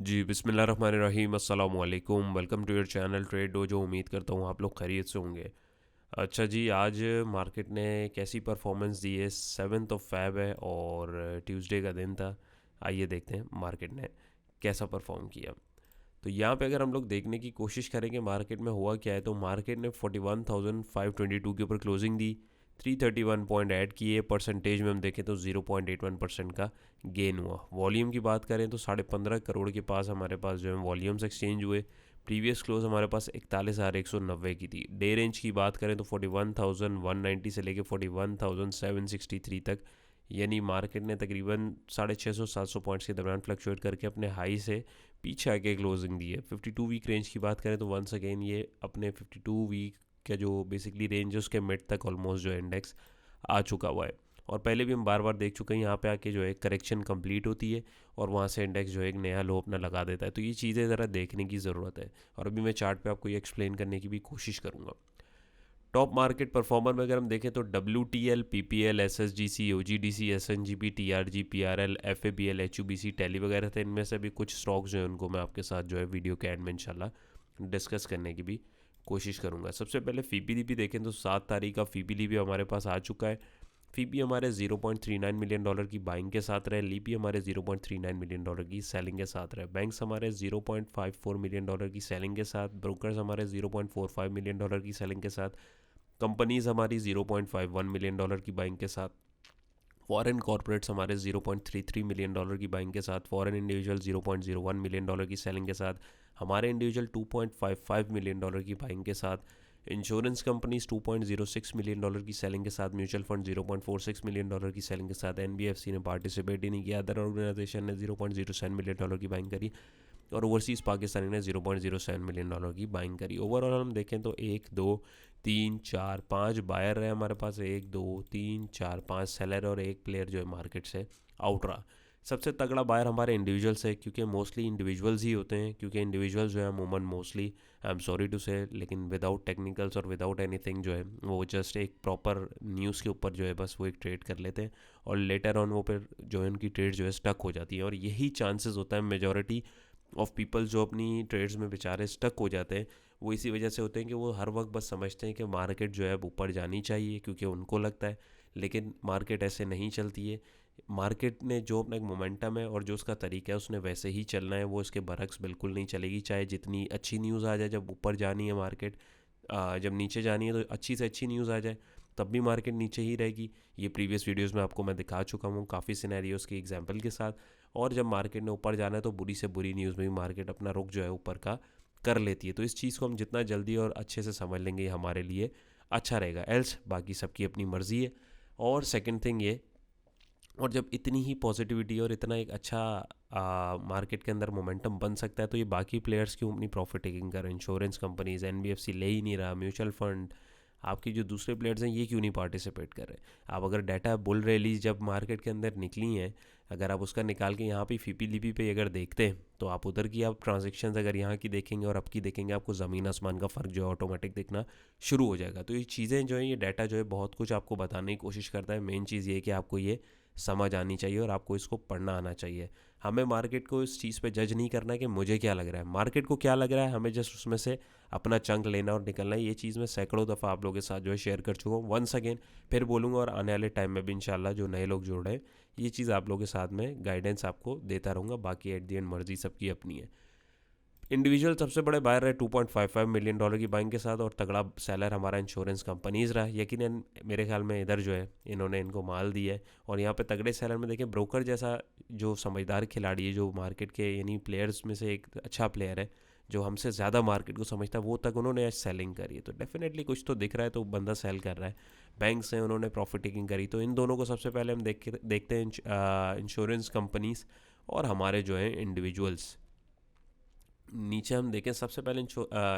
जी बिस्मिल्लाहिर्रहमानिर्रहीम अस्सलाम वालेकुम। Welcome to your channel trade dojo. उम्मीद करता हूँ आप लोग खैरियत से होंगे। अच्छा जी, आज मार्केट ने कैसी परफॉर्मेंस दी है। 7 फ़रवरी है और ट्यूसडे का दिन था। आइए देखते हैं मार्केट ने कैसा परफॉर्म किया। तो यहाँ पे अगर हम लोग देखने की कोशिश करेंगे मार्केट में हुआ क्या है, तो मार्केट ने 41,522 के ऊपर क्लोजिंग दी। 331 पॉइंट ऐड किए। परसेंटेज में हम देखें तो 0.81% का गेन हुआ। वॉल्यूम की बात करें तो 15.5 करोड़ के पास हमारे पास जो है वॉल्यूम्स एक्सचेंज हुए। प्रीवियस क्लोज हमारे पास 41,190 की थी। डे रेंज की बात करें तो 41,190 से लेके 41,763 तक, यानी मार्केट ने तकरीबन 650-700 पॉइंट्स के दरमियान फ्लक्चुएट करके अपने हाई से पीछे आके क्लोजिंग दी है। 52 वीक रेंज की बात करें तो वंस अगेन ये अपने 52 वीक का जो बेसिकली रेंज है उसके मिड तक ऑलमोस्ट जो है इंडेक्स आ चुका हुआ है। और पहले भी हम बार बार देख चुके हैं यहाँ पे आके जो है करेक्शन कंप्लीट होती है और वहाँ से इंडेक्स जो है एक नया लो अपना लगा देता है। तो ये चीज़ें ज़रा देखने की ज़रूरत है और अभी मैं चार्ट पे आपको ये एक्सप्लेन करने की भी कोशिश करूँगा। टॉप मार्केट परफॉर्मर में अगर हम देखें तो WTL, PPL, SSGC, OGDC, SNGP, TRG, PRL, FABL, HUBC, टेली वगैरह थे। इनमें से भी कुछ स्टॉक्स जो है उनको मैं आपके साथ जो है वीडियो के एंड में इंशाल्लाह डिस्कस करने की भी कोशिश करूंगा। सबसे पहले फीपीलीपी देखें तो 7 तारीख का फीपीलीपी हमारे पास आ चुका है। फीपी हमारे $0.39 मिलियन की बाइंग के साथ रहे। लीपी हमारे $0.39 मिलियन की सेलिंग के साथ रहे। बैंक्स हमारे $0.54 मिलियन की सेलिंग के साथ। ब्रोकर्स हमारे $0.45 मिलियन की सेलिंग के साथ। कंपनीज हमारी $0.51 मिलियन की बाइंग के साथ। फॉरेन कॉर्पोरेट्स हमारे $0.33 मिलियन की बाइंग के साथ। फॉरेन इंडिविजुअल $0.01 मिलियन की सेलिंग के साथ। हमारे इंडिविजुअल $2.55 मिलियन की बाइंग के साथ। इंश्योरेंस कंपनीज $2.06 मिलियन की सेलिंग के साथ। म्यूचुअल फंड $0.46 मिलियन की सेलिंग के साथ। एनबीएफसी ने पार्टिसिपेट ही नहीं किया। अदर ऑर्गेनाइजेशन ने $0.07 मिलियन की बाइंग करी और ओवरसीज़ पाकिस्तानी ने $0.07 मिलियन की बाइंग करी। ओवरऑल हम देखें तो 1, 2, 3, 4, 5 बायर है हमारे पास। 1, 2, 3, 4, 5 सेलर और एक प्लेयर जो है मार्केट से आउट रहा। सबसे तगड़ा बायर हमारे इंडिविजुअल्स है, क्योंकि मोस्टली इंडिविजुअल्स ही होते हैं। क्योंकि इंडिविजुअल्स जो है अमूमन mostly, I am sorry to say, लेकिन विदाउट टेक्निकल्स और विदाउट एनीथिंग जो है वो जस्ट एक प्रॉपर न्यूज़ के ऊपर जो है बस वो एक ट्रेड कर लेते हैं और लेटर ऑन वो फिर जो है उनकी ट्रेड जो है स्टक हो जाती है। और यही चांसेस होता है मेजॉरिटी ऑफ पीपल जो अपनी ट्रेड्स में बेचारे स्टक हो जाते हैं, वो इसी वजह से होते हैं कि वो हर वक्त बस समझते हैं कि मार्केट जो है अब ऊपर जानी चाहिए क्योंकि उनको लगता है, लेकिन मार्केट ऐसे नहीं चलती है। मार्केट ने जो अपना एक मोमेंटम है और जो उसका तरीका है उसने वैसे ही चलना है। वो इसके बरक्स बिल्कुल नहीं चलेगी, चाहे जितनी अच्छी न्यूज़ आ जाए। जब ऊपर जानी है मार्केट, जब नीचे जानी है तो अच्छी से अच्छी न्यूज़ आ जाए तब भी मार्केट नीचे ही रहेगी। ये प्रीवियस वीडियोस में आपको मैं दिखा चुका हूँ काफ़ी सिनेरियोस के एग्जांपल के साथ। और जब मार्केट ने ऊपर जाना है तो बुरी से बुरी न्यूज़ में भी मार्केट अपना रुख जो है ऊपर का कर लेती है। तो इस चीज़ को हम जितना जल्दी और अच्छे से समझ लेंगे ये हमारे लिए अच्छा रहेगा। एल्स बाकी सबकी अपनी मर्ज़ी है। और सेकंड थिंग ये, और जब इतनी ही पॉजिटिविटी और इतना एक अच्छा मार्केट के अंदर मोमेंटम बन सकता है तो ये बाकी प्लेयर्स क्यों अपनी प्रॉफिट टेकिंग कर रहे हैं। इंश्योरेंस कंपनीज, एनबीएफसी ले ही नहीं रहा। म्यूचुअल फंड, आपकी जो दूसरे प्लेयर्स हैं ये क्यों नहीं पार्टिसिपेट कर रहे। आप अगर डाटा बुल रैली जब मार्केट के अंदर निकली हैं, अगर आप उसका निकाल के यहाँ पे फीपी लिपी पे अगर देखते हैं तो आप उधर की आप ट्रांजेक्शन अगर यहाँ की देखेंगे और अब की देखेंगे, आपको ज़मीन आसमान का फ़र्क जो है ऑटोमेटिक दिखना शुरू हो जाएगा। तो ये चीज़ें जो है, ये डाटा जो है बहुत कुछ आपको बताने की कोशिश करता है। मेन चीज़ ये है कि आपको ये समझ आनी चाहिए और आपको इसको पढ़ना आना चाहिए। हमें मार्केट को इस चीज़ पे जज नहीं करना है कि मुझे क्या लग रहा है, मार्केट को क्या लग रहा है। हमें जस्ट उसमें से अपना चंक लेना और निकलना है। ये चीज़ मैं सैकड़ों दफ़ा आप लोगों के साथ जो है शेयर कर चुका हूँ। वंस अगेन फिर बोलूँगा और आने वाले टाइम में भी इंशाल्लाह जो नए लोग जुड़ रहे हैं ये चीज़ आप लोगों के साथ में गाइडेंस आपको देता रहूँगा। बाकी एट दी एंड मर्जी सबकी अपनी है। इंडिविजुअल सबसे बड़े बायर रहे $2.55 मिलियन की बाइंग के साथ और तगड़ा सेलर हमारा इंश्योरेंस कंपनीज रहा। यकीनन मेरे ख्याल में इधर जो है इन्होंने इनको माल दिया है। और यहाँ पे तगड़े सेलर में देखें, ब्रोकर जैसा जो समझदार खिलाड़ी है, जो मार्केट के यानी प्लेयर्स में से एक अच्छा प्लेयर है, जो हमसे ज़्यादा मार्केट को समझता है, वो तक उन्होंने आज सेलिंग करी है। तो डेफिनेटली कुछ तो दिख रहा है, तो बंदा सेल कर रहा है। बैंक्स हैं, उन्होंने प्रॉफिट टेकिंग करी। तो इन दोनों को सबसे पहले हम देखते हैं इंश्योरेंस कंपनीज और हमारे जो है इंडिविजुअल्स। नीचे हम देखें सबसे पहले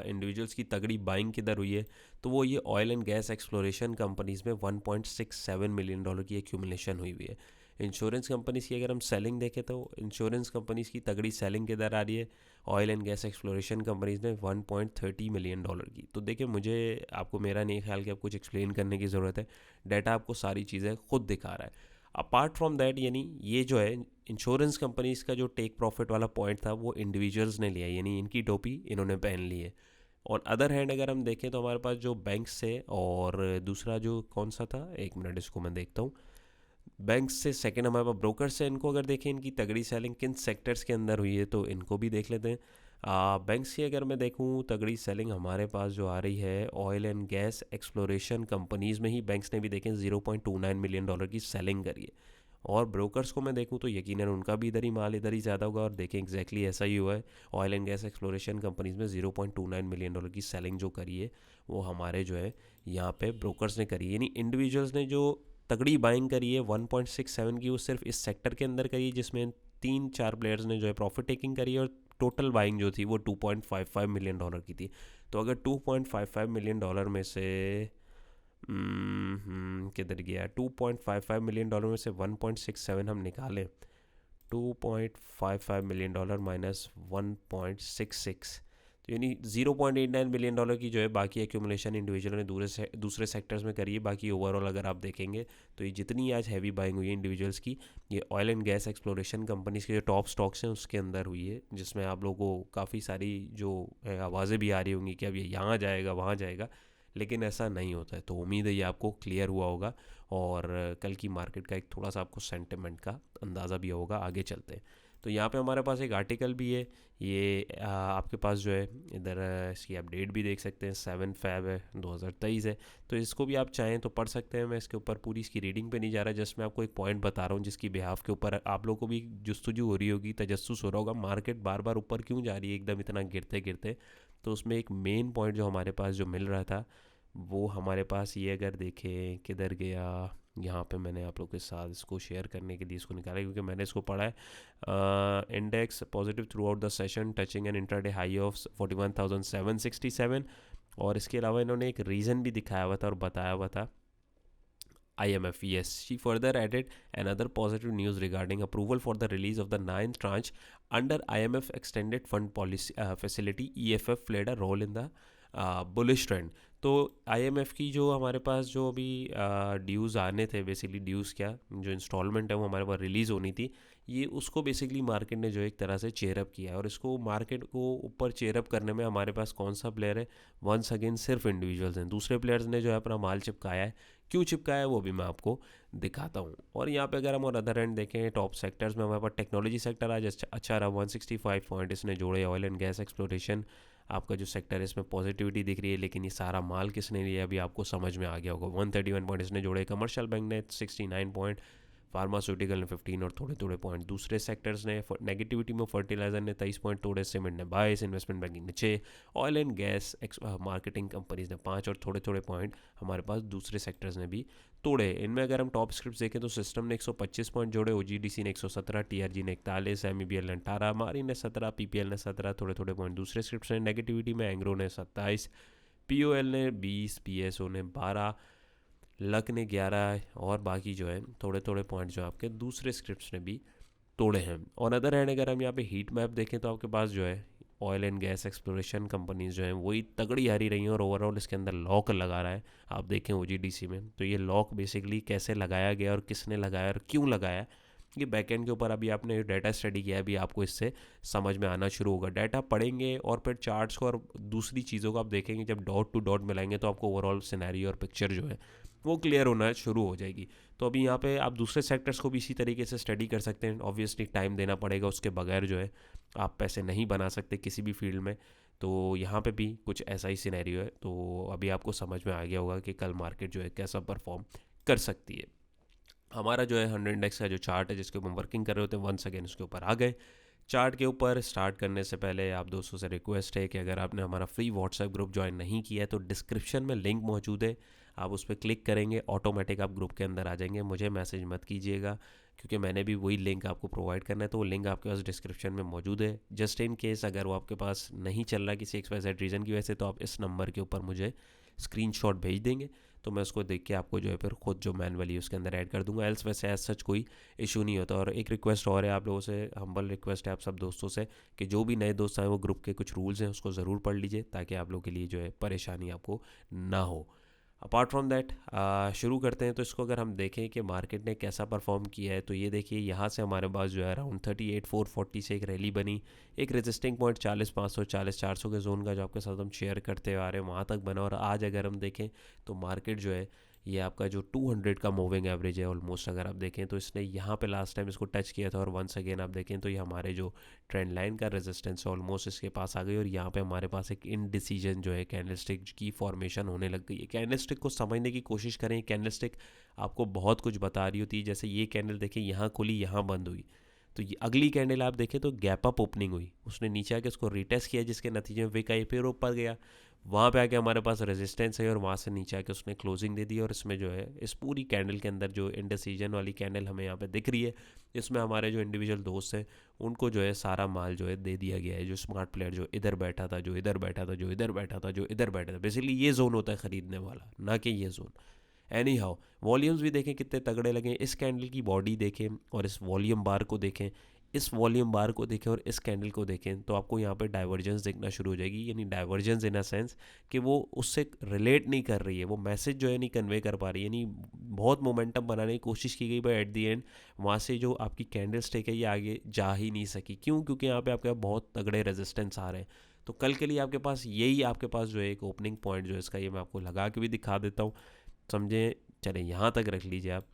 इंडिविजुअल्स की तगड़ी बाइंग किधर हुई है, तो वो ये oil and gas exploration companies में $1.67 मिलियन की एक्यूमुलेशन हुई हुई है। इंश्योरेंस कंपनीज की अगर हम सेलिंग देखें तो इंश्योरेंस कंपनीज की तगड़ी सेलिंग किधर आ रही है, oil and gas exploration companies में $1.30 मिलियन की। तो देखिए, मुझे आपको मेरा नहीं ख्याल कि आप कुछ एक्सप्लेन करने की ज़रूरत है। डाटा आपको सारी चीज़ें खुद दिखा रहा है। अपार्ट फ्रॉम दैट, यानी ये जो है इंश्योरेंस कंपनीज का जो टेक प्रॉफिट वाला पॉइंट था वो इंडिविजुअल्स ने लिया, यानी इनकी टोपी इन्होंने पहन ली है। ऑन अदर हैंड अगर हम देखें तो हमारे पास जो बैंक्स है, और दूसरा जो कौन सा था, एक मिनट इसको मैं देखता हूँ। बैंक्स से सेकंड हमारे पास ब्रोकर्स है। इनको अगर देखें इनकी तगड़ी सेलिंग किन सेक्टर्स के अंदर हुई है तो इनको भी देख लेते हैं। बैंक्स की अगर मैं देखूं तगड़ी सेलिंग हमारे पास जो आ रही है oil and gas exploration companies में ही बैंक्स ने भी देखें $0.29 मिलियन की सेलिंग करी है। और ब्रोकर्स को मैं देखूं तो यकीनन उनका भी इधर ही माल इधर ही ज़्यादा होगा, और देखें एग्जैक्टली ऐसा ही हुआ है। Oil and gas exploration companies में $0.29 मिलियन की सेलिंग जो करी है वो हमारे जो है यहाँ पे ब्रोकर्स ने करी है। यानी इंडिविजुअल्स ने जो तगड़ी बाइंग करी है 1.67 की, वो सिर्फ इस सेक्टर के अंदर करी है, जिसमें 3-4 प्लेयर्स ने जो है प्रॉफिट टेकिंग करी है, और टोटल बाइंग जो थी वो $2.55 मिलियन की थी। तो अगर $2.55 मिलियन में से किधर गया, $2.55 मिलियन में से 1.67 हम निकालें, $2.55 मिलियन माइनस 1.66, तो यानी $0.89 मिलियन की जो है बाकी एक्यूमुलेशन इंडिविजुअल ने दूसरे सेक्टर्स में करी है। बाकी ओवरऑल अगर आप देखेंगे तो ये जितनी आज हैवी बाइंग हुई है इंडिविजुअल्स की, ये oil and gas exploration companies के जो टॉप स्टॉक्स हैं उसके अंदर हुई है, जिसमें आप लोगों को काफ़ी सारी जो आवाज़ें भी आ रही होंगी कि अब ये यहाँ जाएगा वहाँ जाएगा, लेकिन ऐसा नहीं होता है। तो उम्मीद है ये आपको क्लियर हुआ होगा, और कल की मार्केट का एक थोड़ा सा आपको सेंटिमेंट का अंदाज़ा भी होगा। आगे चलते हैं तो यहाँ पे हमारे पास एक आर्टिकल भी है, ये आपके पास जो है इधर इसकी अपडेट भी देख सकते हैं, 7 फ़रवरी है 2023 है, तो इसको भी आप चाहें तो पढ़ सकते हैं। मैं इसके ऊपर पूरी इसकी रीडिंग पे नहीं जा रहा, जस्ट मैं आपको एक पॉइंट बता रहा हूँ जिसकी बिहाफ के ऊपर आप लोगों को भी जुस्तजू हो रही होगी, तजस्सुस हो रहा होगा मार्केट बार बार ऊपर क्यों जा रही है एकदम इतना गिरते गिरते। तो उसमें एक मेन पॉइंट जो हमारे पास जो मिल रहा था वो हमारे पास ये, अगर देखें किधर गया, यहाँ पे मैंने आप लोग के साथ इसको शेयर करने के लिए इसको निकाला क्योंकि मैंने इसको पढ़ा है। Index positive throughout the session touching an intraday high of 41,767। और इसके अलावा इन्होंने एक रीज़न भी दिखाया हुआ था और बताया हुआ था IMF. Yes, she further added another positive news regarding approval for the release of the ninth tranche under IMF Extended Fund Policy Facility. EFF played a role in the bullish trend. तो IMF की जो हमारे पास जो अभी ड्यूज़ आने थे, basically ड्यूज़ क्या, जो इंस्टॉलमेंट है वो हमारे पास रिलीज़ होनी थी, ये उसको बेसिकली मार्केट ने जो एक तरह से चेयरअप किया है। और इसको मार्केट को ऊपर चेयरअप करने में हमारे पास कौन सा प्लेयर है, वंस अगेन सिर्फ इंडिविजुअल्स हैं। दूसरे प्लेयर्स ने जो है अपना माल चिपकाया है, क्यों चिपकाया है वो भी मैं आपको दिखाता हूँ। और यहाँ पे अगर हम और अदर एंड देखें टॉप सेक्टर्स में हमारे पास टेक्नोलॉजी सेक्टर आज अच्छा रहा, 165 पॉइंट इसने जोड़े। ऑयल एंड गैस एक्सप्लोरेशन आपका जो सेक्टर है इसमें पॉजिटिविटी दिख रही है, लेकिन ये सारा माल किसने लिया अभी आपको समझ में आ गया होगा। 131 पॉइंट इसने जोड़े, कमर्शियल बैंक ने 69 पॉइंट, फार्मास्यूटिकल ने 15 और थोड़े थोड़े पॉइंट दूसरे सेक्टर्स ने। नेगेटिविटी में फर्टिलाइजर ने 23 पॉइंट तोड़े, सीमेंट ने 22, इन्वेस्टमेंट बैंकिंग ने 6, oil and gas marketing companies ने 5 और थोड़े थोड़े पॉइंट हमारे पास दूसरे सेक्टर्स ने भी तोड़े। इनमें अगर हम टॉप स्क्रिप्ट देखें तो सिस्टम ने 125 पॉइंट जोड़े, OGDC ने 117, TRG ने 41, MEBL ने 18, मारी ने 17, PPL ने 17, थोड़े थोड़े पॉइंट दूसरे स्क्रिप्ट ने। नेगेटिविटी में एंग्रो ने 27, POL ने 20, PSO ने 12, लक ने 11, और बाकी जो है थोड़े थोड़े पॉइंट जो आपके दूसरे स्क्रिप्ट्स ने भी तोड़े हैं। और अदर हैंड अगर हम यहाँ पे हीट मैप देखें तो आपके पास जो है oil and gas exploration companies जो हैं वही तगड़ी हारी रही हैं, और ओवरऑल इसके अंदर लॉक लगा रहा है। आप देखें OGDC में तो ये लॉक बेसिकली कैसे लगाया गया और किसने लगाया और क्यों लगाया, ये बैकएंड के ऊपर अभी आपने डाटा स्टडी किया है, अभी आपको इससे समझ में आना शुरू होगा। डाटा पढ़ेंगे और फिर चार्ट्स को और दूसरी चीज़ों को आप देखेंगे, जब डॉट टू डॉट मिलाएंगे तो आपको ओवरऑल सिनेरियो और पिक्चर जो है वो क्लियर होना शुरू हो जाएगी। तो अभी यहाँ पे आप दूसरे सेक्टर्स को भी इसी तरीके से स्टडी कर सकते हैं। ऑब्वियसली टाइम देना पड़ेगा, उसके बगैर जो है आप पैसे नहीं बना सकते किसी भी फील्ड में। तो यहाँ पे भी कुछ ऐसा ही सिनेरियो है। तो अभी आपको समझ में आ गया होगा कि कल मार्केट जो है कैसा परफॉर्म कर सकती है। हमारा जो है 100 इंडेक्स का जो चार्ट है जिसके ऊपर हम वर्किंग कर रहे होते हैं, वंस अगेन उसके ऊपर आ गए। चार्ट के ऊपर स्टार्ट करने से पहले आप दोस्तों से रिक्वेस्ट है कि अगर आपने हमारा फ्री व्हाट्सएप ग्रुप ज्वाइन नहीं किया है तो डिस्क्रिप्शन में लिंक मौजूद है, आप उस पर क्लिक करेंगे ऑटोमेटिक आप ग्रुप के अंदर आ जाएंगे। मुझे मैसेज मत कीजिएगा क्योंकि मैंने भी वही लिंक आपको प्रोवाइड करना है, तो वो लिंक आपके पास डिस्क्रिप्शन में मौजूद है। जस्ट इन केस अगर वो आपके पास नहीं चल रहा किसी XYZ रीज़न की वजह से, तो आप इस नंबर के ऊपर मुझे स्क्रीनशॉट भेज देंगे, तो मैं उसको देख के आपको जो है फिर खुद जो मैनुअली उसके अंदर ऐड कर दूंगा। एल्स वैसे एज सच कोई इशू नहीं होता। और एक रिक्वेस्ट और है आप लोगों से, हम्बल रिक्वेस्ट है आप सब दोस्तों से कि जो भी नए दोस्त आए वो ग्रुप के कुछ रूल्स हैं उसको ज़रूर पढ़ लीजिए ताकि आप लोगों के लिए जो है परेशानी आपको ना हो। अपार्ट फ्रॉम दैट शुरू करते हैं। तो इसको अगर हम देखें कि मार्केट ने कैसा परफॉर्म किया है, तो ये देखिए यहाँ से हमारे पास जो है अराउंड 38,440 से एक रैली बनी, एक रेजिस्टिंग पॉइंट 40,500 40,400 के जोन का जो आपके साथ हम शेयर करते आ रहे हैं वहाँ तक बना। और आज अगर हम देखें तो मार्केट जो है ये आपका जो 200 का मूविंग एवरेज है ऑलमोस्ट अगर आप देखें तो इसने यहाँ पे लास्ट टाइम इसको टच किया था, और वंस अगेन आप देखें तो ये हमारे जो ट्रेंड लाइन का रेजिस्टेंस ऑलमोस्ट इसके पास आ गई। और यहाँ पे हमारे पास एक इनडिसीजन जो है कैंडलस्टिक की फॉर्मेशन होने लग गई है। कैंडलस्टिक को समझने की कोशिश करें। कैंडलस्टिक आपको बहुत कुछ बता रही होती है। जैसे ये कैंडल देखें, यहाँ खुली यहाँ बंद हुई, तो ये अगली कैंडल आप देखें तो गैप अप ओपनिंग हुई, उसने नीचे आके उसको रिटेस्ट किया, जिसके नतीजे में विक आई, फिर ऊपर गया, वहाँ पे आके हमारे पास रेजिस्टेंस है और वहाँ से नीचे आके उसने क्लोजिंग दे दी। और इसमें जो है इस पूरी कैंडल के अंदर जो इंडिसीजन वाली कैंडल हमें यहाँ पे दिख रही है, इसमें हमारे जो इंडिविजुअल दोस्त हैं उनको जो है सारा माल जो है दे दिया गया है। जो स्मार्ट प्लेयर जो इधर बैठा था, जो इधर बैठा था, जो इधर बैठा था, जो इधर बैठा था, बेसिकली ये जोन होता है ख़रीदने वाला, ना कि ये जोन। एनी हाउ वॉल्यूम्स भी देखें कितने तगड़े लगे। इस कैंडल की बॉडी देखें और इस वॉल्यूम बार को देखें, इस वॉल्यूम बार को देखें और इस कैंडल को देखें, तो आपको यहाँ पे डाइवर्जेंस दिखना शुरू हो जाएगी। यानी डाइवर्जेंस इन अ सेंस कि वो उससे रिलेट नहीं कर रही है, वो मैसेज जो है नहीं कन्वे कर पा रही है। यानी बहुत मोमेंटम बनाने की कोशिश की गई, बट एट दी एंड वहाँ से जो आपकी कैंडल स्टिक है ये आगे जा ही नहीं सकी। क्यों? क्योंकि यहाँ पे आपके बहुत तगड़े रेजिस्टेंस आ रहे हैं। तो कल के लिए आपके पास यही आपके पास जो है एक ओपनिंग पॉइंट जो है इसका, ये मैं आपको लगा के भी दिखा देता हूँ, समझें। चलें यहाँ तक रख लीजिए आप।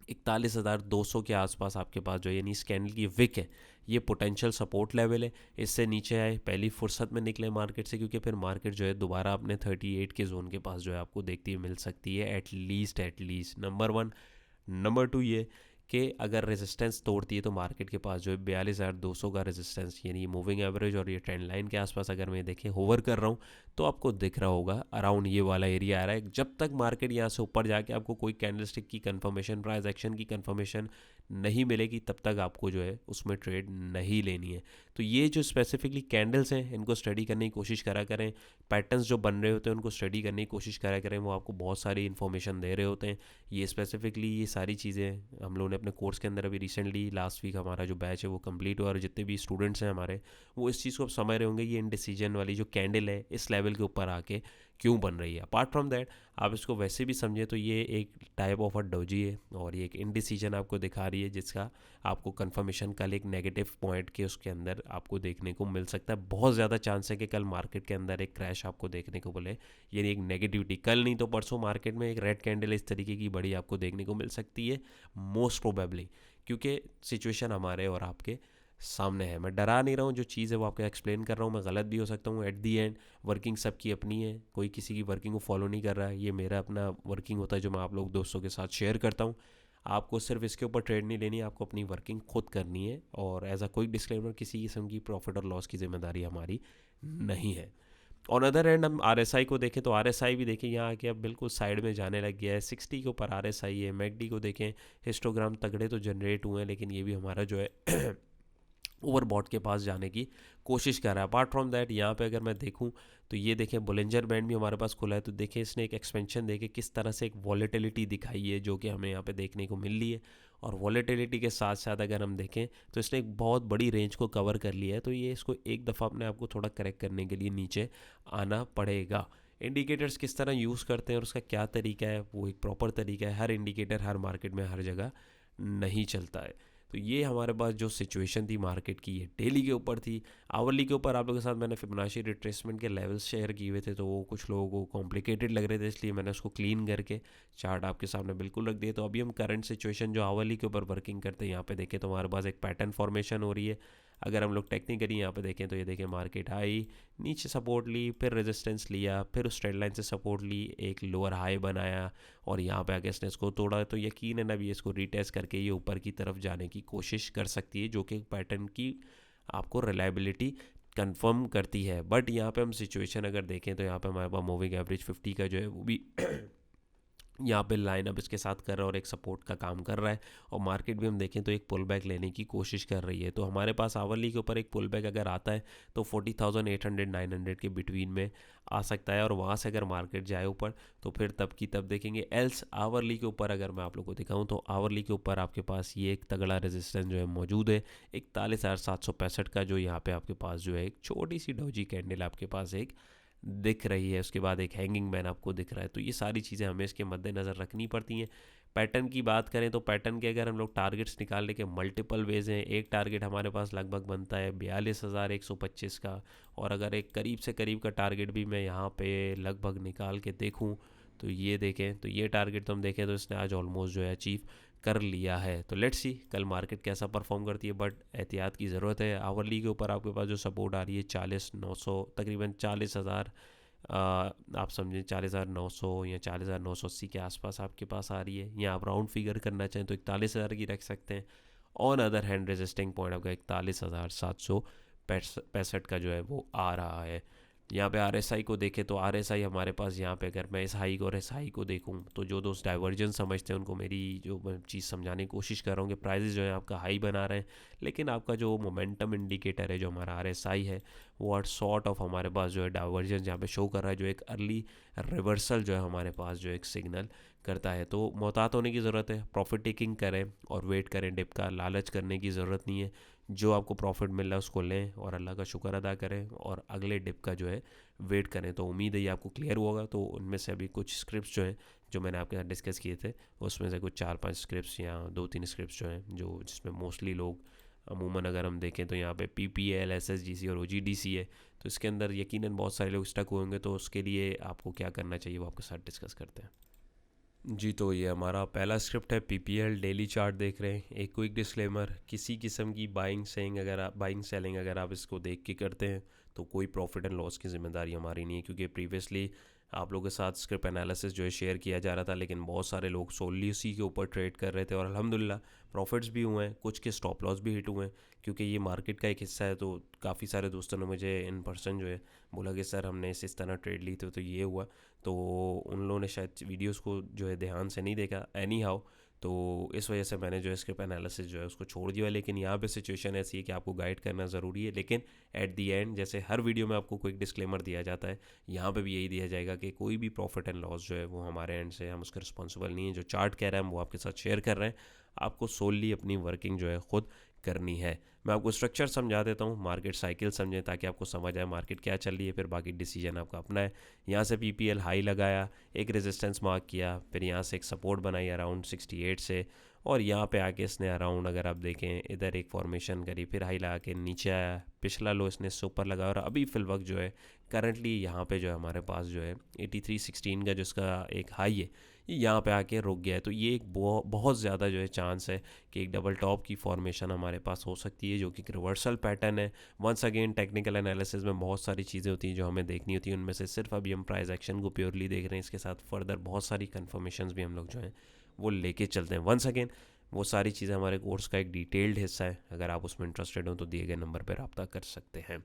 41,200 के आसपास आपके पास जो यानी इस कैंडल की विक है, ये पोटेंशियल सपोर्ट लेवल है। इससे नीचे आए पहली फुर्सत में निकले मार्केट से, क्योंकि फिर मार्केट जो है दोबारा अपने 38 के जोन के पास जो है आपको देखती मिल सकती है at least number one. Number two ये कि अगर रेजिस्टेंस तोड़ती है तो मार्केट के पास जो है 42,200 का रेजिस्टेंस, यानी मूविंग एवरेज और ये ट्रेंड लाइन के आसपास अगर मैं देखें होवर कर रहा हूँ तो आपको दिख रहा होगा अराउंड ये वाला एरिया आ रहा है। जब तक मार्केट यहाँ से ऊपर जाके आपको कोई कैंडलस्टिक की कंफर्मेशन, प्राइस एक्शन की कंफर्मेशन नहीं मिलेगी, तब तक आपको जो है उसमें ट्रेड नहीं लेनी है। तो ये जो स्पेसिफिकली कैंडल्स हैं इनको स्टडी करने की कोशिश करा करें। पैटर्न्स जो बन रहे होते हैं उनको स्टडी करने की कोशिश करा करें, वो आपको बहुत सारी इन्फॉर्मेशन दे रहे होते हैं। ये स्पेसिफिकली ये सारी चीज़ें हम लोगों ने अपने कोर्स के अंदर अभी रिसेंटली लास्ट वीक हमारा जो बैच है वो कंप्लीट हुआ, और जितने भी स्टूडेंट्स हैं हमारे वो इस चीज़ को अब समझ रहे होंगे ये इनडिसीजन वाली जो कैंडल है इस लेवल के ऊपर आके क्यों बन रही है। अपार्ट फ्रॉम दैट आप इसको वैसे भी समझे तो ये एक टाइप ऑफ अ डोजी है, और ये एक इनडिसीजन आपको दिखा रही है, जिसका आपको कंफर्मेशन कल एक नेगेटिव पॉइंट के उसके अंदर आपको देखने को मिल सकता है। बहुत ज़्यादा चांस है कि कल मार्केट के अंदर एक क्रैश आपको देखने को मिले, यानी एक नेगेटिविटी कल नहीं तो परसों मार्केट में एक रेड कैंडल इस तरीके की बड़ी आपको देखने को मिल सकती है मोस्ट प्रोबेबली, क्योंकि सिचुएशन हमारे और आपके सामने है। मैं डरा नहीं रहा हूँ, जो चीज़ है वो आपको एक्सप्लेन कर रहा हूँ। मैं गलत भी हो सकता हूँ, एट दी एंड वर्किंग सबकी अपनी है, कोई किसी की वर्किंग को फॉलो नहीं कर रहा है। ये मेरा अपना वर्किंग होता है जो मैं आप लोग दोस्तों के साथ शेयर करता हूँ। आपको सिर्फ इसके ऊपर ट्रेड नहीं लेनी है, आपको अपनी वर्किंग खुद करनी है। और एज अ कोई डिस्क्लेमर, किसी किस्म की प्रॉफिट और लॉस की जिम्मेदारी हमारी नहीं है। ऑन अदर एंड हम आरएसआई को देखें तो आरएसआई भी देखें यहाँ आके अब बिल्कुल साइड में जाने लग गया है। 60 के ऊपर आरएसआई है। मैकडी को देखें, हिस्टोग्राम तगड़े तो जनरेट हुए हैं, लेकिन ये भी हमारा जो है ओवरबॉट के पास जाने की कोशिश कर रहा है। अपार्ट फ्रॉम दैट यहाँ पे अगर मैं देखूँ तो ये देखें बुलिंजर बैंड भी हमारे पास खुला है, तो देखें इसने एक एक्सपेंशन देके किस तरह से एक वॉलेटिलिटी दिखाई है जो कि हमें यहाँ पे देखने को मिल रही है। और वॉलेटिलिटी के साथ साथ अगर हम देखें तो इसने एक बहुत बड़ी रेंज को कवर कर लिया है, तो ये इसको एक दफ़ा अपने आपको थोड़ा करेक्ट करने के लिए नीचे आना पड़ेगा। इंडिकेटर्स किस तरह यूज़ करते हैं और उसका क्या तरीका है, वो एक प्रॉपर तरीका है। हर इंडिकेटर हर मार्केट में हर जगह नहीं चलता है। तो ये हमारे पास जो सिचुएशन थी मार्केट की, ये डेली के ऊपर थी। आवरली के ऊपर आप लोगों के साथ मैंने फिबोनाची रिट्रेसमेंट के लेवल्स शेयर किए हुए थे, तो वो कुछ लोगों को कॉम्प्लिकेटेड लग रहे थे, इसलिए मैंने उसको क्लीन करके चार्ट आपके सामने बिल्कुल रख दिया। तो अभी हम करंट सिचुएशन जो आवरली के ऊपर वर्किंग करते हैं यहाँ पे देखें तो हमारे पास एक पैटर्न फॉर्मेशन हो रही है। अगर हम लोग टेक्निकली यहाँ पे देखें तो ये देखें मार्केट आई, नीचे सपोर्ट ली, फिर रेजिस्टेंस लिया, फिर उस ट्रेंड लाइन से सपोर्ट ली, एक लोअर हाई बनाया और यहाँ पे आके इसने इसको तोड़ा। तो यकीनन अभी इसको रीटेस्ट करके ये ऊपर की तरफ जाने की कोशिश कर सकती है, जो कि पैटर्न की आपको रिलायबिलिटी कंफर्म करती है। बट यहाँ पे हम सिचुएशन अगर देखें तो यहाँ पे हमारे पास मूविंग एवरेज 50 का जो है वो भी यहाँ पे लाइन अब इसके साथ कर रहा है और एक सपोर्ट का काम कर रहा है। और मार्केट भी हम देखें तो एक पुल बैक लेने की कोशिश कर रही है। तो हमारे पास आवरली के ऊपर एक पुल बैक अगर आता है तो 40,800-900 के बिटवीन में आ सकता है, और वहाँ से अगर मार्केट जाए ऊपर तो फिर तब की तब देखेंगे। एल्स आवरली के ऊपर अगर मैं आप लोग को दिखाऊँ तो आवरली के ऊपर आपके पास ये एक तगड़ा रेजिस्टेंस जो है मौजूद है 41,765 का, जो यहाँ पे आपके पास जो है एक छोटी सी डोजी कैंडल आपके पास एक दिख रही है, उसके बाद एक हैंगिंग मैन आपको दिख रहा है। तो ये सारी चीज़ें हमें इसके मद्देनज़र रखनी पड़ती हैं। पैटर्न की बात करें तो पैटर्न के अगर हम लोग टारगेट्स निकालने के मल्टीपल वेज हैं। एक टारगेट हमारे पास लगभग बनता है 42,125 का, और अगर एक करीब से करीब का टारगेट भी मैं यहाँ पे लगभग निकाल के देखूँ तो ये देखें, तो ये टारगेट तो हम देखें तो इसने आज ऑलमोस्ट जो है अचीव कर लिया है। तो लेट्स सी कल मार्केट कैसा परफॉर्म करती है, बट एहतियात की ज़रूरत है। आवरली के ऊपर आपके पास जो सपोर्ट आ रही है 40,900, तकरीबन 40,000, आप समझें 40,900 या 40,980 के आसपास आपके पास आ रही है। या आप राउंड फिगर करना चाहें तो 41,000 की रख सकते हैं। On other hand resisting point आपका 41,765 का जो है वो आ रहा है। यहाँ पे RSI को देखें तो RSI हमारे पास यहाँ पे, अगर मैं इस हाई को और इस हाई को देखूँ तो जो दोस्त डाइवर्जेंस समझते हैं उनको मेरी जो मैं चीज़ समझाने की कोशिश कर रहा हूँ कि प्राइजेस जो है आपका हाई बना रहे हैं, लेकिन आपका जो मोमेंटम इंडिकेटर है जो हमारा RSI है वो सॉर्ट ऑफ हमारे पास जो है डाइवर्जेंस यहाँ पे शो कर रहा है, जो एक अर्ली रिवर्सल जो है हमारे पास जो एक सिग्नल करता है। तो मोहतात होने की ज़रूरत है, प्रॉफिट टेकिंग करें और वेट करें। डिप का लालच करने की ज़रूरत नहीं है, जो आपको प्रॉफिट मिल रहा है उसको लें और अल्लाह का शुक्र अदा करें और अगले डिप का जो है वेट करें। तो उम्मीद है ये आपको क्लियर होगा। तो उनमें से अभी कुछ स्क्रिप्ट्स जो हैं जो मैंने आपके साथ डिस्कस किए थे, उसमें से कुछ 4-5 स्क्रिप्ट्स या 2-3 स्क्रिप्ट्स जो हैं जो जिसमें मोस्टली लोग अमूमन अगर हम देखें तो यहाँ पे PPL, SSGC और OGDC है। तो इसके अंदर यकीनन बहुत सारे लोग स्टक होंगे, तो उसके लिए आपको क्या करना चाहिए वो आपके साथ डिस्कस करते हैं। जी, तो ये हमारा पहला स्क्रिप्ट है। PPL डेली चार्ट देख रहे हैं। एक क्विक डिस्क्लेमर, किसी किस्म की बाइंग सेलिंग अगर आप इसको देख के करते हैं तो कोई प्रॉफिट एंड लॉस की जिम्मेदारी हमारी नहीं है, क्योंकि प्रीवियसली आप लोगों के साथ स्क्रिप्ट एनालिसिस जो है शेयर किया जा रहा था, लेकिन बहुत सारे लोग सोली उसी के ऊपर ट्रेड कर रहे थे और अल्हम्दुलिल्लाह प्रॉफिट्स भी हुए हैं, कुछ के स्टॉप लॉस भी हिट हुए हैं, क्योंकि ये मार्केट का एक हिस्सा है। तो काफ़ी सारे दोस्तों ने मुझे इन पर्सन जो है बोला कि सर हमने इस तरह ट्रेड ली थी तो ये हुआ। तो उन लोगों ने शायद वीडियोस को जो है ध्यान से नहीं देखा एनी हाउ, तो इस वजह से मैंने जो है स्क्रिप्ट एनालिसिस जो है उसको छोड़ दिया। लेकिन यहाँ पे सिचुएशन ऐसी है कि आपको गाइड करना ज़रूरी है, लेकिन एट दी एंड जैसे हर वीडियो में आपको क्विक डिस्क्लेमर दिया जाता है, यहाँ पे भी यही दिया जाएगा कि कोई भी प्रॉफिट एंड लॉस जो है वो हमारे एंड से हम उसके रिस्पॉन्सिबल नहीं है। जो चार्ट कह रहे हैं हम वो आपके साथ शेयर कर रहे हैं, आपको सोली अपनी वर्किंग जो है खुद करनी है। मैं आपको स्ट्रक्चर समझा देता हूँ, मार्केट साइकिल समझें ताकि आपको समझ आए मार्केट क्या चल रही है, फिर बाकी डिसीजन आपका अपना है। यहाँ से PPL हाई लगाया, एक रेजिस्टेंस मार्क किया, फिर यहाँ से एक सपोर्ट बनाई अराउंड 68 से, और यहाँ पे आके इसने अराउंड अगर आप देखें इधर एक फॉर्मेशन करी, फिर हाई लगा के नीचे आया, पिछला लो इसने इससे ऊपर लगाया, और अभी फिल वक्त जो है करंटली यहाँ पे जो है हमारे पास जो है 8316 का जिसका एक हाई है ये यहाँ पे आके रुक गया है। तो ये एक बहुत ज़्यादा जो है चांस है कि एक डबल टॉप की फॉर्मेशन हमारे पास हो सकती है, जो कि एक रिवर्सल पैटर्न है। वंस अगेन टेक्निकल एनालिसिस में बहुत सारी चीज़ें होती हैं जो हमें देखनी होती हैं, उनमें से सिर्फ अभी हम प्राइस एक्शन को प्योरली देख रहे हैं, इसके साथ फर्दर बहुत सारी कन्फर्मेशन भी हम लोग जो हैं वो लेके चलते हैं। वंस अगेन वो सारी चीज़ें हमारे कोर्स का एक डिटेल्ड हिस्सा है, अगर आप उसमें इंटरेस्टेड हो तो दिए गए नंबर पर रब्ता कर सकते हैं।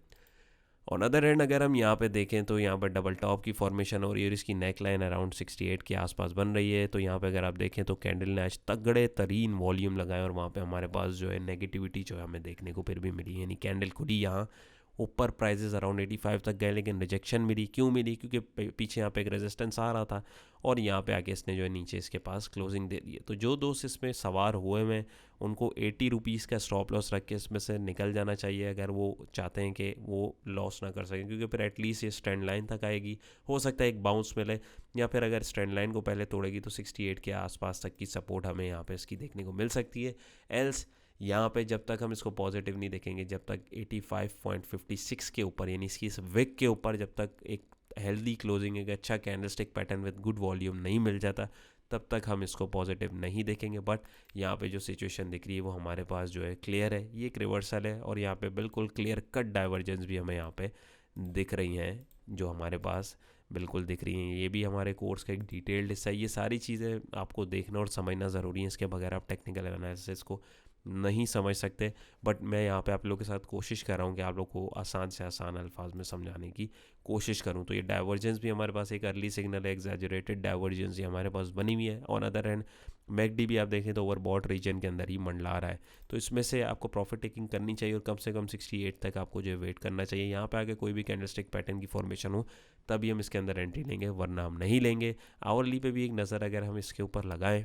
ऑन अदर हैंड अगर हम यहाँ पे देखें तो यहाँ पर डबल टॉप की फॉर्मेशन हो रही है और इसकी नेक लाइन अराउंड 68 के आसपास बन रही है। तो यहाँ पे अगर आप देखें तो कैंडल ने आज तगड़े तरीन वॉल्यूम लगाए और वहाँ पे हमारे पास जो है नेगेटिविटी जो है हमें देखने को फिर भी मिली, यानी कैंडल खुली यहाँ ऊपर, प्राइजेस अराउंड 85 तक गए, लेकिन रिजेक्शन मिली। क्यों मिली? क्योंकि पीछे यहाँ पे एक रेजिस्टेंस आ रहा था और यहाँ पे आके इसने जो है नीचे इसके पास क्लोजिंग दे दी है। तो जो दोस्त इसमें सवार हुए हैं उनको 80 रुपीज़ का स्टॉप लॉस रख के इसमें से निकल जाना चाहिए, अगर वो चाहते हैं कि वो लॉस ना कर सकें, क्योंकि फिर एटलीस्ट ये स्ट्रेंड लाइन तक आएगी, हो सकता है एक बाउंस मिले, या फिर अगर स्ट्रेंड लाइन को पहले तोड़ेगी तो 68 के आसपास तक की सपोर्ट हमें यहाँ पे इसकी देखने को मिल सकती है। एल्स यहाँ पे जब तक हम इसको पॉजिटिव नहीं देखेंगे, जब तक 85.56 के ऊपर यानी इसकी इस विक के ऊपर जब तक एक हेल्दी क्लोजिंग, एक अच्छा candlestick pattern with good volume नहीं मिल जाता, तब तक हम इसको पॉजिटिव नहीं देखेंगे। बट यहाँ पे जो सिचुएशन दिख रही है वो हमारे पास जो है क्लियर है, ये एक रिवर्सल है और यहाँ पे बिल्कुल क्लियर कट डाइवर्जेंस भी हमें यहाँ पे दिख रही हैं, जो हमारे पास बिल्कुल दिख रही हैं। ये भी हमारे कोर्स का एक डिटेल्ड हिस्सा है। ये सारी चीज़ें आपको देखना और समझना ज़रूरी है, इसके बगैर आप टेक्निकल एनालिसिस को नहीं समझ सकते। बट मैं यहाँ पे आप लोगों के साथ कोशिश कर रहा हूँ कि आप लोग को आसान से आसान अल्फाज में समझाने की कोशिश करूँ। तो ये डाइवर्जेंस भी हमारे पास एक अर्ली सिग्नल है, एग्जैजरेटेड डाइवर्जेंस ही हमारे पास बनी हुई है। ऑन अदर हैंड मैकडी भी आप देखें तो ओवरबॉट रीजन के अंदर ही मंडला रहा है, तो इसमें से आपको प्रॉफिट टेकिंग करनी चाहिए और कम से कम 68 तक आपको जो है वेट करना चाहिए। यहाँ पे आगे कोई भी कैंडलस्टिक पैटर्न की फॉर्मेशन हो तभी हम इसके अंदर एंट्री लेंगे, वरना हम नहीं लेंगे। आवरली पे भी एक नज़र अगर हम इसके ऊपर लगाएं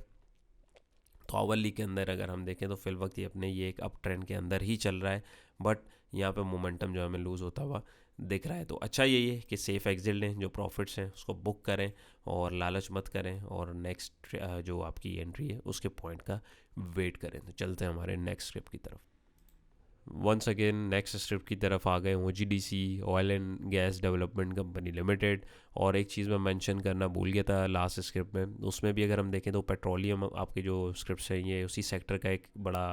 तो आवरली के अंदर अगर हम देखें तो फिल वक्त ये अपने ये एक अप ट्रेंड के अंदर ही चल रहा है, बट यहाँ पे मोमेंटम जो है हमें लूज़ होता हुआ दिख रहा है। तो अच्छा यही है कि सेफ़ एग्जिट लें, जो प्रॉफिट्स हैं उसको बुक करें और लालच मत करें, और नेक्स्ट जो आपकी एंट्री है उसके पॉइंट का वेट करें। तो चलते हैं हमारे नेक्स्ट स्क्रिप्ट की तरफ। वंस अगेन नेक्स्ट स्क्रिप्ट की तरफ आ गए। OGDC, oil and gas development company limited. और एक चीज़ मैं मेंशन करना भूल गया था लास्ट स्क्रिप्ट में, उसमें भी अगर हम देखें तो पेट्रोलियम आपके जो स्क्रिप्ट्स हैं ये उसी सेक्टर का एक बड़ा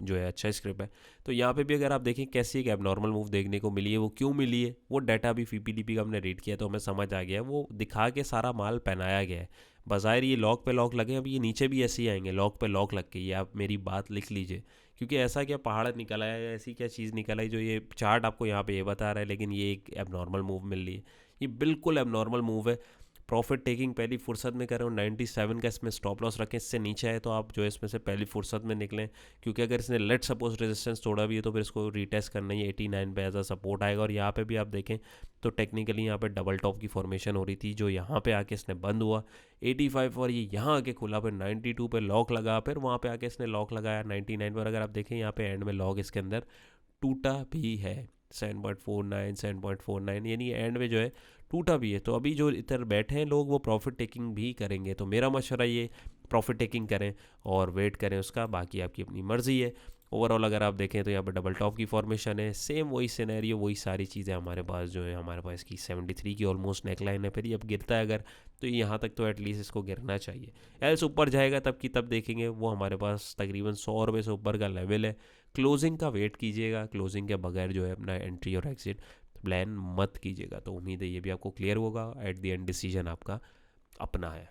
जो है अच्छा स्क्रिप्ट है। तो यहाँ पे भी अगर आप देखें कैसी एक एबनॉर्मल मूव देखने को मिली है, वो क्यों मिली है, वो डाटा भी PPDP का हमने रीड किया तो हमें समझ आ गया। वो दिखा के सारा माल पहनाया गया है, बाज़ाहिर ये लॉक पे लॉक लगे, अब ये नीचे भी ऐसे ही आएंगे लॉक पे लॉक लग के। ये आप मेरी बात लिख लीजिए, क्योंकि ऐसा क्या पहाड़ निकल आया या ऐसी क्या चीज़ निकल आई जो ये चार्ट आपको यहाँ पे ये बता रहा है, लेकिन ये एक एबनॉर्मल मूव मिल रही है। ये बिल्कुल एबनॉर्मल मूव है। प्रॉफिट टेकिंग पहली फुर्सत में कर रहे हो, 97 का इसमें स्टॉप लॉस रखें, इससे नीचे आए तो आप जो है इसमें से पहली फुर्सत में निकलें, क्योंकि अगर इसने लेट सपोज रेजिस्टेंस तोड़ा भी है तो फिर इसको रीटेस्ट करना ही 89 पे एज अ सपोर्ट आएगा। और यहाँ पे भी आप देखें तो टेक्निकली यहाँ पे डबल टॉप की फॉर्मेशन हो रही थी, जो यहाँ पे आके इसने बंद हुआ 85, और ये यहाँ आके खुला, फिर 92 पे लॉक लगा, फिर वहाँ पे आके इसने लॉक लगाया 99 पर। अगर आप देखें यहाँ पे एंड में लॉक इसके अंदर टूटा भी है 7.49 7.49, यानी एंड में जो है टूटा भी है। तो अभी जो इधर बैठे हैं लोग वो प्रॉफिट टेकिंग भी करेंगे। तो मेरा मशवरा ये, प्रॉफिट टेकिंग करें और वेट करें उसका, बाकी आपकी अपनी मर्ज़ी है। ओवरऑल अगर आप देखें तो यहाँ पर डबल टॉप की फॉर्मेशन है, सेम वही सिनेरियो, वही सारी चीज़ें हमारे पास जो है। हमारे पास इसकी 73 की ऑलमोस्ट नेकलाइन है, फिर ये अब गिरता है अगर तो यहाँ तक तो एटलीस्ट इसको गिरना चाहिए। एल्स ऊपर जाएगा तब की तब देखेंगे, वो हमारे पास तकरीबन 100 रुपये से ऊपर का लेवल है। क्लोजिंग का वेट कीजिएगा, क्लोजिंग के बगैर जो है अपना एंट्री और एग्जिट प्लान मत कीजिएगा। तो उम्मीद है ये भी आपको क्लियर होगा। एट द एंड डिसीजन आपका अपना है।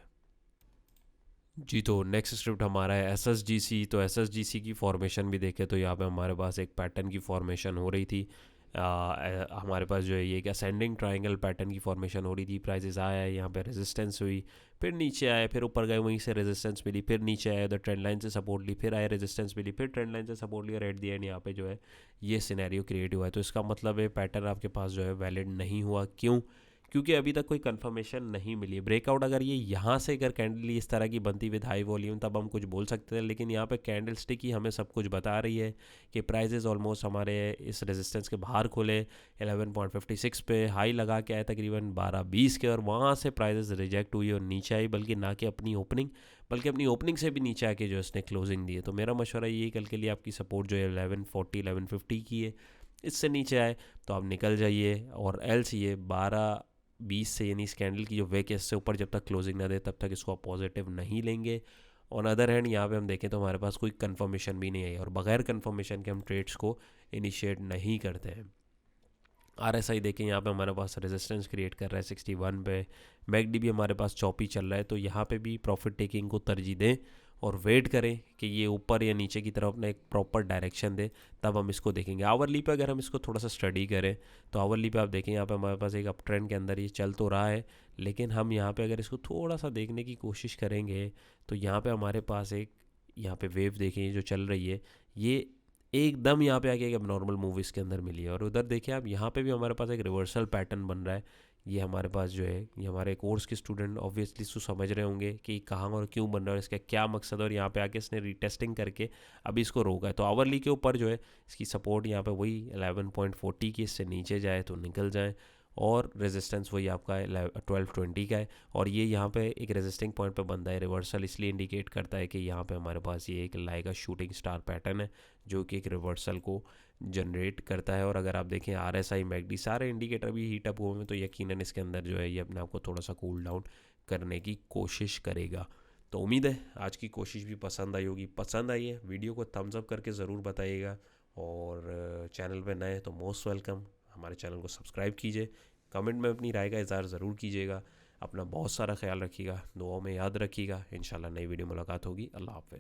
जी, तो नेक्स्ट स्क्रिप्ट हमारा है SSGC। तो SSGC की फॉर्मेशन भी देखें तो यहाँ पे हमारे पास एक पैटर्न की फॉर्मेशन हो रही थी। हमारे पास जो है ये एक असेंडिंग ट्रायंगल पैटर्न की फॉर्मेशन हो रही थी। प्राइजेस आया, यहाँ पे रेजिस्टेंस हुई, फिर नीचे आए, फिर ऊपर गए, वहीं से रेजिस्टेंस मिली, फिर नीचे आए, उधर ट्रेंड लाइन से सपोर्ट ली, फिर आए रेजिस्टेंस मिली, फिर ट्रेंड लाइन से सपोर्ट लिया, और एट दी एंड यहाँ पे जो है ये सिनेरियो क्रिएट हुआ है। तो इसका मतलब है पैटर्न आपके पास जो है वैलिड नहीं हुआ। क्यों? क्योंकि अभी तक कोई कंफर्मेशन नहीं मिली है। ब्रेकआउट अगर ये यहाँ से अगर कैंडल इस तरह की बनती विद हाई वॉल्यूम तब हम कुछ बोल सकते थे, लेकिन यहाँ पे कैंडल स्टिक ही हमें सब कुछ बता रही है कि प्राइजेस ऑलमोस्ट हमारे इस रेजिस्टेंस के बाहर खुले 11.56 पे, हाई लगा के आए तकरीबन 12.20 के, और वहाँ से प्राइजेस रिजेक्ट हुई और नीचे आई, बल्कि ना कि अपनी ओपनिंग, बल्कि अपनी ओपनिंग से भी नीचे आके जो इसने क्लोजिंग दी है। तो मेरा मशवरा ये कल के लिए आपकी सपोर्ट जो है 1140 1150 की है, इससे नीचे आए तो आप निकल जाइए, और एल्स ये 12.20 से यानी इस कैंडल की जो वेक से ऊपर जब तक क्लोजिंग ना दे तब तक इसको आप पॉजिटिव नहीं लेंगे। ऑन अदर हैंड यहाँ पे हम देखें तो हमारे पास कोई कंफर्मेशन भी नहीं आई, और बगैर कंफर्मेशन के हम ट्रेड्स को इनिशिएट नहीं करते हैं। RSI देखें, यहाँ पे हमारे पास रेजिस्टेंस क्रिएट कर रहा है 61 पे। मैकडी भी हमारे पास चौपी चल रहा है, तो यहाँ पे भी प्रॉफिट टेकिंग को तरजीह दें और वेट करें कि ये ऊपर या नीचे की तरफ अपना एक प्रॉपर डायरेक्शन दे, तब हम इसको देखेंगे। आवरली पे अगर हम इसको थोड़ा सा स्टडी करें तो आवरली पे आप देखें यहाँ पे हमारे पास एक अप ट्रेंड के अंदर ये चल तो रहा है, लेकिन हम यहाँ पे अगर इसको थोड़ा सा देखने की कोशिश करेंगे तो यहाँ पे हमारे पास एक यहाँ पे वेव देखें जो चल रही है, ये एकदम यहाँ पे आके एक नॉर्मल मूव इसके अंदर मिली है। और उधर देखिए आप, यहाँ पे भी हमारे पास एक रिवर्सल पैटर्न बन रहा है। ये हमारे पास जो है, ये हमारे कोर्स के स्टूडेंट ऑब्वियसली इसको समझ रहे होंगे कि कहाँ और क्यों बन रहा है, इसका क्या मकसद है, और यहाँ पे आके इसने रीटेस्टिंग करके अभी इसको रोका है। तो आवरली के ऊपर जो है इसकी सपोर्ट यहाँ पे वही 11.40 की, इससे नीचे जाए तो निकल जाए, और रेजिस्टेंस वही आपका 1220 का है। और ये यहाँ पे एक रेजिस्टिंग पॉइंट पे बनता है। रिवर्सल इसलिए इंडिकेट करता है कि यहाँ पे हमारे पास ये एक लाइक शूटिंग स्टार पैटर्न है जो कि एक रिवर्सल को जनरेट करता है। और अगर आप देखें RSI, मैकडी सारे इंडिकेटर भी हीट अप हुए हैं, तो यकीनन इसके अंदर जो है ये अपने आप को थोड़ा सा कूल डाउन करने की कोशिश करेगा। तो उम्मीद है आज की कोशिश भी पसंद आई होगी। पसंद आई है वीडियो को थम्स अप करके ज़रूर बताइएगा, और चैनल पे नए तो मोस्ट वेलकम, हमारे चैनल को सब्सक्राइब कीजिए, कमेंट में अपनी राय का इज़हार ज़रूर कीजिएगा। अपना बहुत सारा ख्याल रखिएगा, दुआओं में याद रखिएगा। इंशाल्लाह नई वीडियो मुलाकात होगी। अल्लाह हाफ़िज़।